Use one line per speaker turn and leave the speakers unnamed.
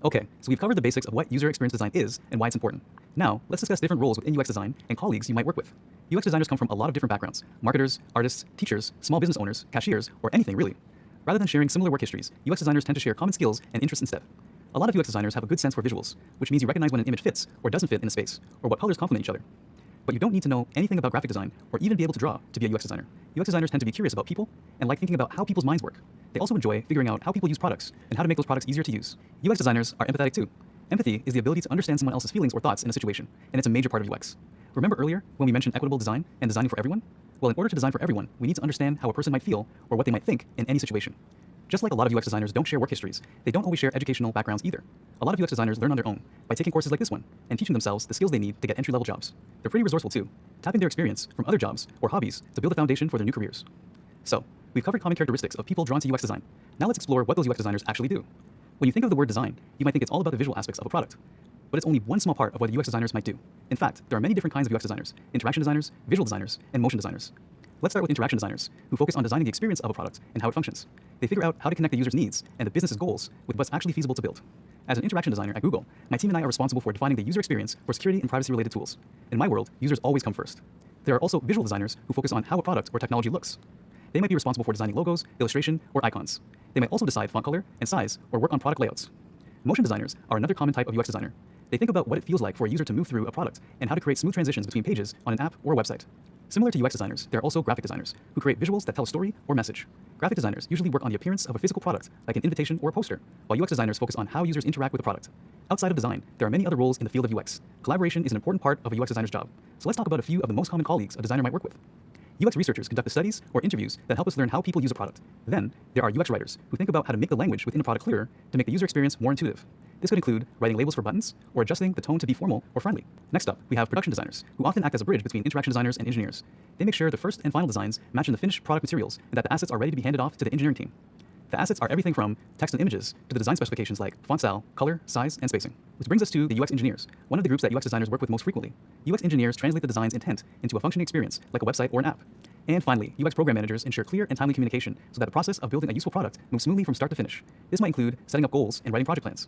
Okay, so we've covered the basics of what user experience design is and why it's important. Now, let's discuss different roles within UX design and colleagues you might work with. UX designers come from a lot of different backgrounds: marketers, artists, teachers, small business owners, cashiers, or anything really. Rather than sharing similar work histories, UX designers tend to share common skills and interests instead. A lot of UX designers have a good sense for visuals, which means you recognize when an image fits or doesn't fit in a space, or what colors complement each other. But you don't need to know anything about graphic design or even be able to draw to be a UX designer. UX designers tend to be curious about people and like thinking about how people's minds work. They also enjoy figuring out how people use products and how to make those products easier to use. UX designers are empathetic too. Empathy is the ability to understand someone else's feelings or thoughts in a situation, and it's a major part of UX. Remember earlier when we mentioned equitable design and designing for everyone? Well, in order to design for everyone, we need to understand how a person might feel or what they might think in any situation. Just like a lot of UX designers don't share work histories, they don't always share educational backgrounds either. A lot of UX designers learn on their own by taking courses like this one and teaching themselves the skills they need to get entry-level jobs. They're pretty resourceful too, tapping their experience from other jobs or hobbies to build a foundation for their new careers. So, we've covered common characteristics of people drawn to UX design. Now let's explore what those UX designers actually do. When you think of the word design, you might think it's all about the visual aspects of a product. But it's only one small part of what UX designers might do. In fact, there are many different kinds of UX designers: interaction designers, visual designers, and motion designers. Let's start with interaction designers, who focus on designing the experience of a product and how it functions. They figure out how to connect the user's needs and the business's goals with what's actually feasible to build. As an interaction designer at Google, my team and I are responsible for defining the user experience for security and privacy-related tools. In my world, users always come first. There are also visual designers who focus on how a product or technology looks. They might be responsible for designing logos, illustration, or icons. They might also decide font color and size or work on product layouts. Motion designers are another common type of UX designer. They think about what it feels like for a user to move through a product and how to create smooth transitions between pages on an app or a website. Similar to UX designers, there are also graphic designers who create visuals that tell a story or message. Graphic designers usually work on the appearance of a physical product, like an invitation or a poster, while UX designers focus on how users interact with the product. Outside of design, there are many other roles in the field of UX. Collaboration is an important part of a UX designer's job. So let's talk about a few of the most common colleagues a designer might work with. UX researchers conduct the studies or interviews that help us learn how people use a product. Then, there are UX writers who think about how to make the language within a product clearer to make the user experience more intuitive. This could include writing labels for buttons or adjusting the tone to be formal or friendly. Next up, we have production designers, who often act as a bridge between interaction designers and engineers. They make sure the first and final designs match in the finished product materials and that the assets are ready to be handed off to the engineering team. The assets are everything from text and images to the design specifications like font style, color, size, and spacing. Which brings us to the UX engineers, one of the groups that UX designers work with most frequently. UX engineers translate the design's intent into a functioning experience, like a website or an app. And finally, UX program managers ensure clear and timely communication so that the process of building a useful product moves smoothly from start to finish. This might include setting up goals and writing project plans.